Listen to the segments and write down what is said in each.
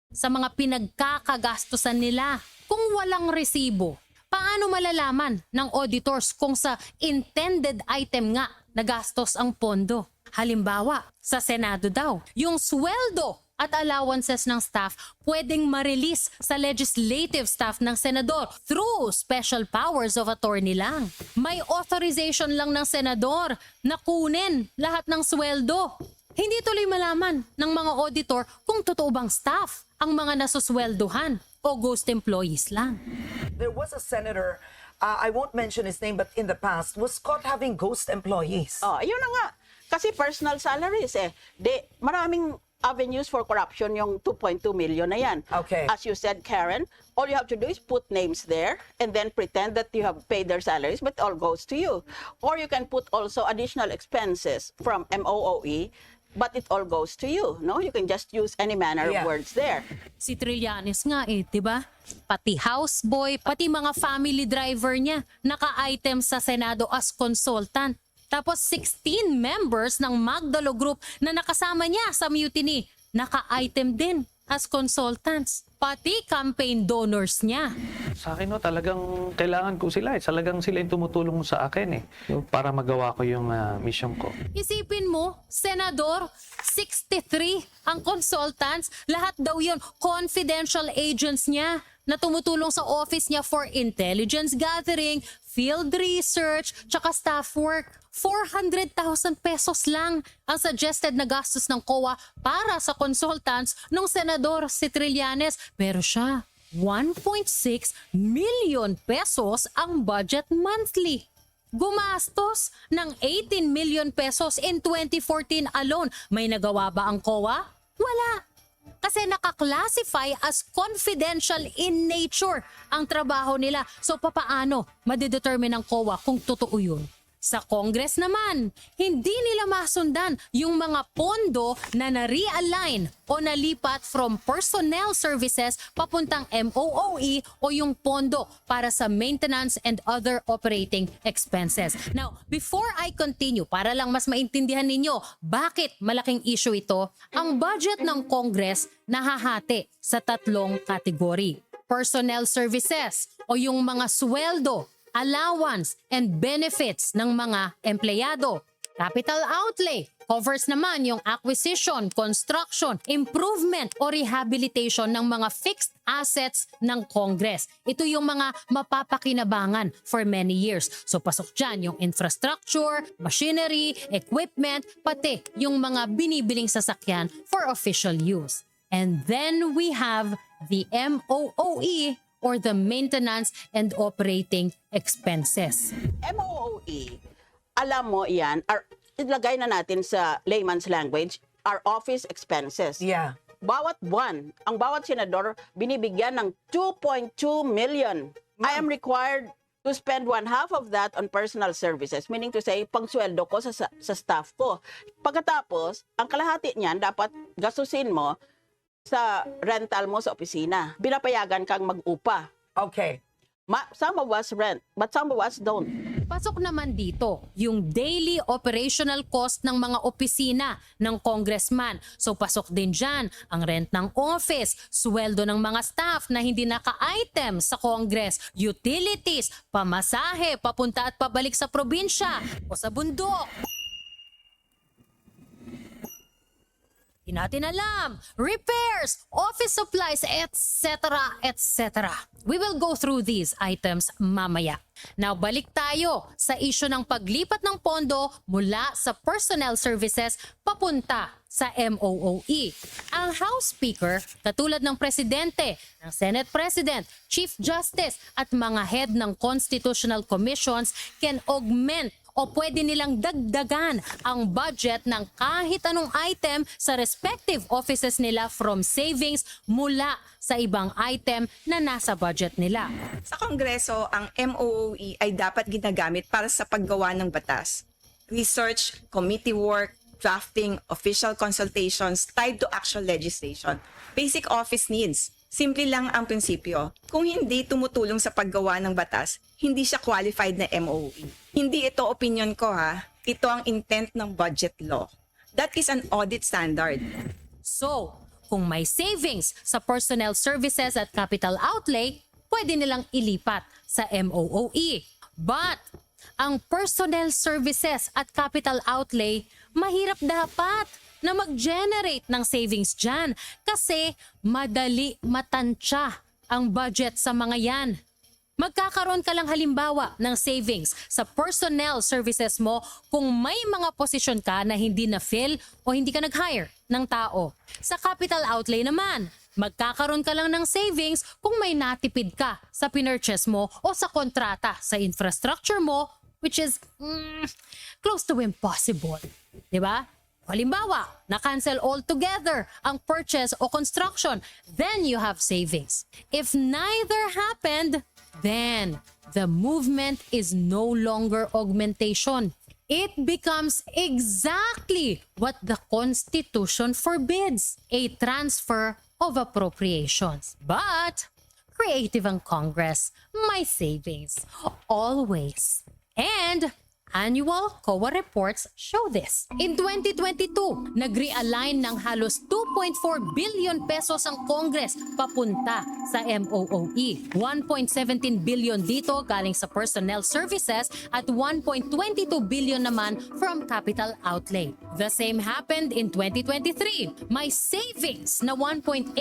sa mga pinagkakagastusan nila. Kung walang resibo, paano malalaman ng auditors kung sa intended item nga nagastos ang pondo? Halimbawa, sa Senado daw, yung sweldo at allowances ng staff pwedeng ma-release sa legislative staff ng senador through special powers of attorney lang. May authorization lang ng senador na kunin lahat ng sweldo. Hindi tuloy malaman ng mga auditor kung totoo bang staff ang mga nasusweldohan o ghost employees lang. There was a senator, I won't mention his name, but in the past, was caught having ghost employees. Oh, yun na nga. Kasi personal salaries maraming avenues for corruption yung 2.2 million na yan. Okay. As you said, Karen, all you have to do is put names there and then pretend that you have paid their salaries, but it all goes to you. Or you can put also additional expenses from MOOE, but it all goes to you. No, you can just use any manner Yeah. of words there. Si Trillanes nga 'di ba? Pati houseboy, pati mga family driver niya naka-item sa Senado as consultant. Tapos 16 members ng MAGDALO group na nakasama niya sa mutiny, naka-item din as consultants. Pati campaign donors niya. Sa akin, talagang kailangan ko sila. Talagang sila yung tumutulong sa akin para magawa ko yung mission ko. Isipin mo, Senador, 63 ang consultants, lahat daw yun confidential agents niya na tumutulong sa office niya for intelligence gathering, field research, tsaka staff work. 400,000 pesos lang ang suggested na gastos ng COA para sa consultants ng Senador si Trillanes. Pero siya, 1.6 million pesos ang budget monthly. Gumastos ng 18 million pesos in 2014 alone. May nagawa ba ang COA? Wala. Kasi naka-classify as confidential in nature ang trabaho nila. So papaano madedetermine ng COA kung totoo yun? Sa Congress naman, hindi nila masundan yung mga pondo na na-realign o nalipat from personnel services papuntang MOOE o yung pondo para sa maintenance and other operating expenses. Now, before I continue, para lang mas maintindihan ninyo bakit malaking issue ito, ang budget ng Congress nahahati sa tatlong kategory. Personnel services o yung mga sweldo, allowance and benefits ng mga empleyado. Capital outlay covers naman yung acquisition, construction, improvement o rehabilitation ng mga fixed assets ng Congress. Ito yung mga mapapakinabangan for many years. So pasok dyan yung infrastructure, machinery, equipment, pati yung mga binibiling sasakyan for official use. And then we have the MOOE or the maintenance and operating expenses. MOOE, alam mo yan, ilagay na natin sa layman's language, our office expenses. Yeah. Bawat buwan, ang bawat senador binibigyan ng 2.2 million. I am required to spend 1/2 of that on personal services, meaning to say, pangsweldo ko sa staff ko. Pagkatapos, ang kalahati niyan dapat gastusin mo sa rental mo sa opisina. Binapayagan kang mag-upa. Okay. Some of us rent, but some of us don't. Pasok naman dito yung daily operational cost ng mga opisina ng congressman. So pasok din dyan ang rent ng office, sweldo ng mga staff na hindi naka-item sa Congress, utilities, pamasahe, papunta at pabalik sa probinsya o sa bundok. Hindi natin alam, repairs, office supplies, etc., etc. We will go through these items mamaya. Now, balik tayo sa issue ng paglipat ng pondo mula sa personnel services papunta sa MOOE. Ang House Speaker, katulad ng Presidente, ng Senate President, Chief Justice at mga head ng constitutional commissions can augment o pwede nilang dagdagan ang budget ng kahit anong item sa respective offices nila from savings mula sa ibang item na nasa budget nila. Sa Kongreso, ang MOOE ay dapat ginagamit para sa paggawa ng batas, research, committee work, drafting, official consultations tied to actual legislation, basic office needs. Simple lang ang prinsipyo. Kung hindi tumutulong sa paggawa ng batas, hindi siya qualified na MOOE. Hindi ito opinion ko ha. Ito ang intent ng budget law. That is an audit standard. So, kung may savings sa personnel services at capital outlay, pwede nilang ilipat sa MOOE. But ang personnel services at capital outlay, mahirap dapat na mag-generate ng savings dyan kasi madali matansya ang budget sa mga yan. Magkakaroon ka lang halimbawa ng savings sa personnel services mo kung may mga posisyon ka na hindi na-fill o hindi ka nag-hire ng tao. Sa capital outlay naman, magkakaroon ka lang ng savings kung may natipid ka sa pinurchase mo o sa kontrata sa infrastructure mo, which is close to impossible. Diba? Halimbawa, na-cancel altogether ang purchase o construction, then you have savings. If neither happened, then the movement is no longer augmentation. It becomes exactly what the Constitution forbids, a transfer of appropriations. But creative ang Congress, may savings, always. And annual COA reports show this. In 2022, nag-realign ng halos 2.4 billion pesos ang Congress papunta sa MOOE. 1.17 billion dito galing sa personnel services at 1.22 billion naman from capital outlay. The same happened in 2023. May savings na 1.87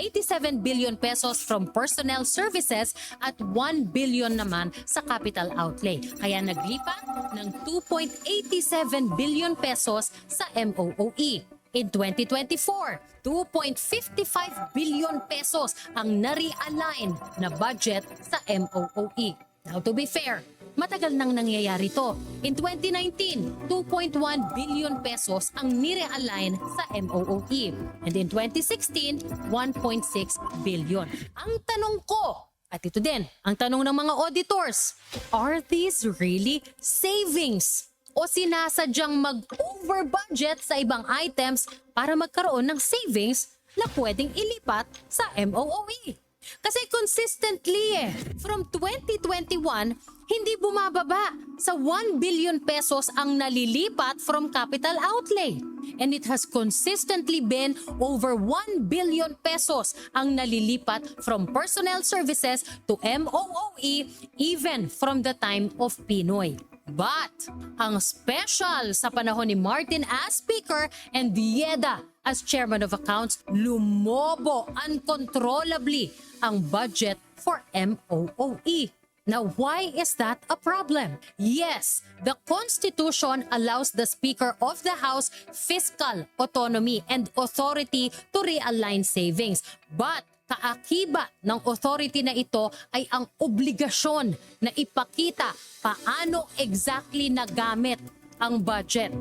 billion pesos from personnel services at 1 billion naman sa capital outlay. Kaya naglipat ng 2.87 billion pesos sa MOOE. In 2024, 2.55 billion pesos ang na-realign na budget sa MOOE. Now to be fair, matagal nang nangyayari to. In 2019, 2.1 billion pesos ang ni-realign sa MOOE. And in 2016, 1.6 billion. Ang tanong ko, at ito din, ang tanong ng mga auditors, are these really savings? O sinasadyang mag-over budget sa ibang items para magkaroon ng savings na pwedeng ilipat sa MOOE? Kasi consistently from 2021, hindi bumababa sa 1 billion pesos ang nalilipat from capital outlay. And it has consistently been over 1 billion pesos ang nalilipat from personnel services to MOOE even from the time of Pinoy. But ang special sa panahon ni Martin as Speaker and Dieda as Chairman of Accounts, lumobo uncontrollably ang budget for MOOE. Now, why is that a problem? Yes, the Constitution allows the Speaker of the House fiscal autonomy and authority to realign savings. But kaakibat ng authority na ito ay ang obligasyon na ipakita paano exactly nagamit ang budget.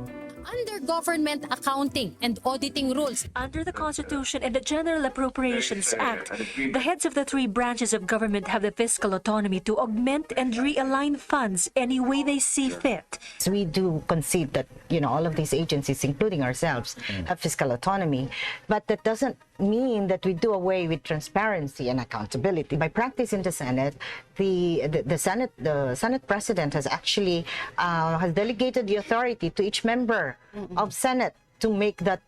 Under government accounting and auditing rules, Under the Constitution and the General Appropriations Act, the heads of the three branches of government have the fiscal autonomy to augment and realign funds any way they see fit. So we do concede that, all of these agencies, including ourselves, have fiscal autonomy, but that doesn't mean that we do away with transparency and accountability. By practice in the Senate, the Senate President has actually has delegated the authority to each member of Senate to make that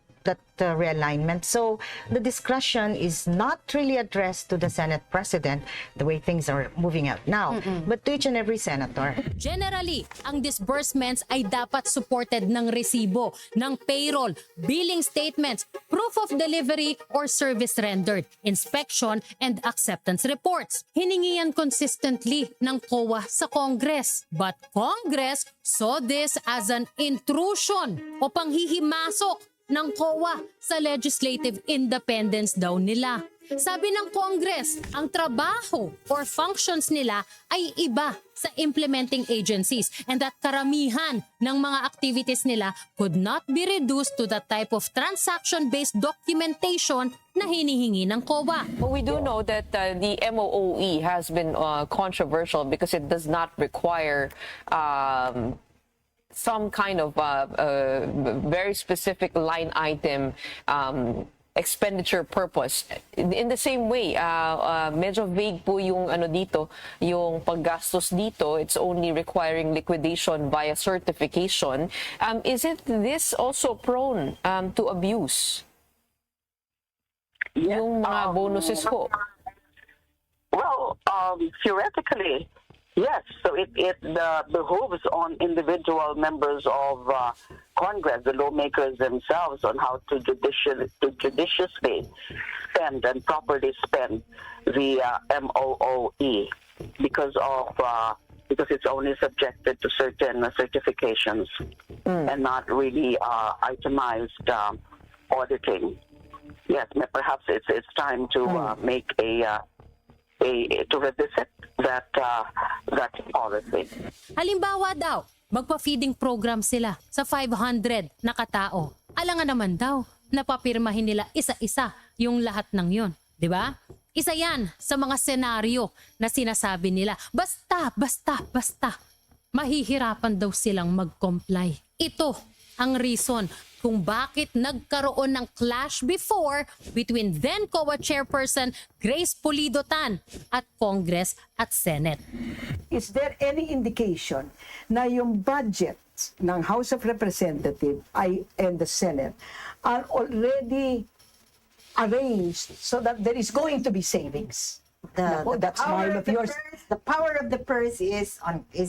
realignment. So the discretion is not really addressed to the Senate President the way things are moving out now, but to each and every senator. generally, ang disbursements ay dapat supported ng resibo, ng payroll, billing statements, proof of delivery or service rendered, inspection and acceptance reports. Hiningi yan consistently ng COA sa Congress. But Congress saw this as an intrusion o panghihimasok ng COA sa legislative independence daw nila. Sabi ng Congress, ang trabaho or functions nila ay iba sa implementing agencies and that karamihan ng mga activities nila could not be reduced to the type of transaction-based documentation na hinihingi ng COA. Well, we do know that the MOOE has been controversial because it does not require some kind of very specific line item expenditure purpose. In the same way, medyo vague po yung dito, yung paggastos dito. It's only requiring liquidation via certification. Is it this also prone to abuse? yung mga bonuses po? Well, theoretically, yes. So it behooves on individual members of Congress, the lawmakers themselves, on how to judiciously spend and properly spend the MOOE because it's only subjected to certain certifications and not really itemized auditing. Yes, perhaps it's time to make to revisit that policy. Halimbawa daw, magpa-feeding program sila sa 500 na katao. Alangan naman daw, napapirmahin nila isa-isa yung lahat ng yun. 'Di ba? Isa yan sa mga senaryo na sinasabi nila. Basta, mahihirapan daw silang mag-comply. Ito ang reason kung bakit nagkaroon ng clash before between then COA Chairperson Grace Pulido-Tan at Congress at Senate. Is there any indication na yung budget ng House of Representatives and the Senate are already arranged so that there is going to be savings? That's mine of yours. The power of the purse is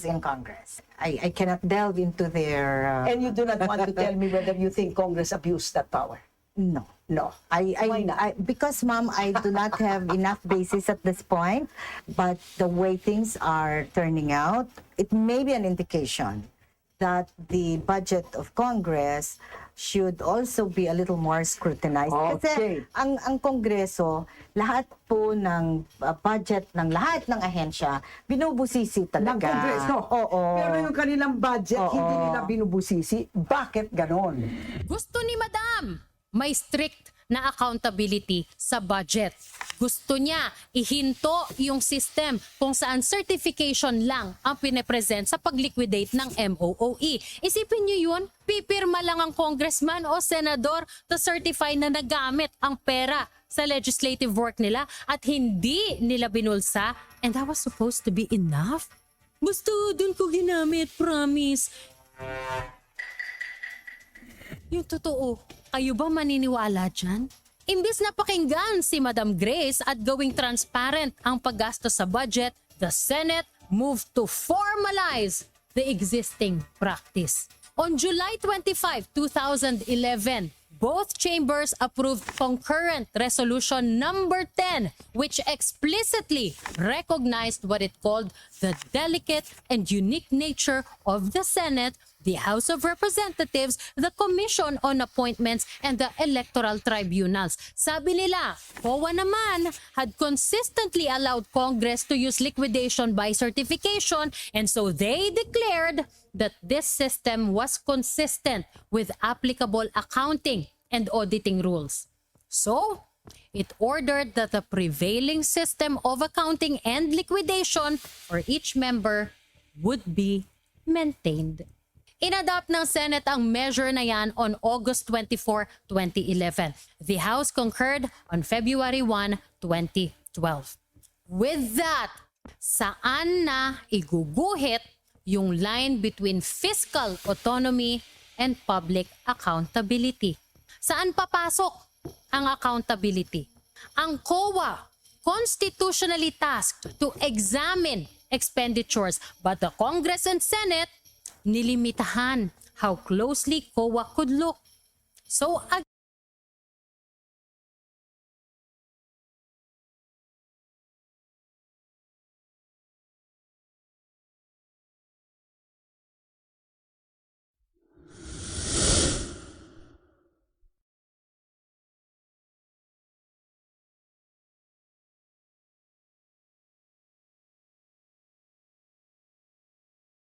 in Congress. I cannot delve into their. And you do not want to tell me whether you think Congress abused that power? No. Why not? Because, Ma'am, I do not have enough basis at this point. But the way things are turning out, it may be an indication that the budget of Congress should also be a little more scrutinized. Okay. Kasi ang Kongreso, lahat po ng budget ng lahat ng ahensya, binubusisi talaga. Ng Kongreso? Oo. Pero yung kanilang budget, Oo. hindi nila binubusisi. Bakit ganon? Gusto ni Madam, may strict na accountability sa budget. Gusto niya ihinto yung system kung saan certification lang ang pinapresent sa pag-liquidate ng MOOE. Isipin niyo yun, pipirma lang ang congressman o senador to certify na nagamit ang pera sa legislative work nila at hindi nila binulsa, and that was supposed to be enough. Basta dun ko ginamit, promise. Yung totoo, kayo ba maniniwala dyan? Imbis na pakinggan si Madam Grace at gawing transparent ang paggastos sa budget, the Senate moved to formalize the existing practice. On July 25, 2011, both chambers approved concurrent resolution number 10, which explicitly recognized what it called the delicate and unique nature of the Senate, the House of Representatives, the Commission on Appointments, and the Electoral Tribunals. Sabi nila, COA naman had consistently allowed Congress to use liquidation by certification, and so they declared that this system was consistent with applicable accounting and auditing rules. So, it ordered that the prevailing system of accounting and liquidation for each member would be maintained. Inadopt ng Senate ang measure na yan on August 24, 2011. The House concurred on February 1, 2012. With that, saan na iguguhit yung line between fiscal autonomy and public accountability? Saan papasok ang accountability? Ang COA, constitutionally tasked to examine expenditures, but the Congress and Senate nilimitahan how closely COA could look. So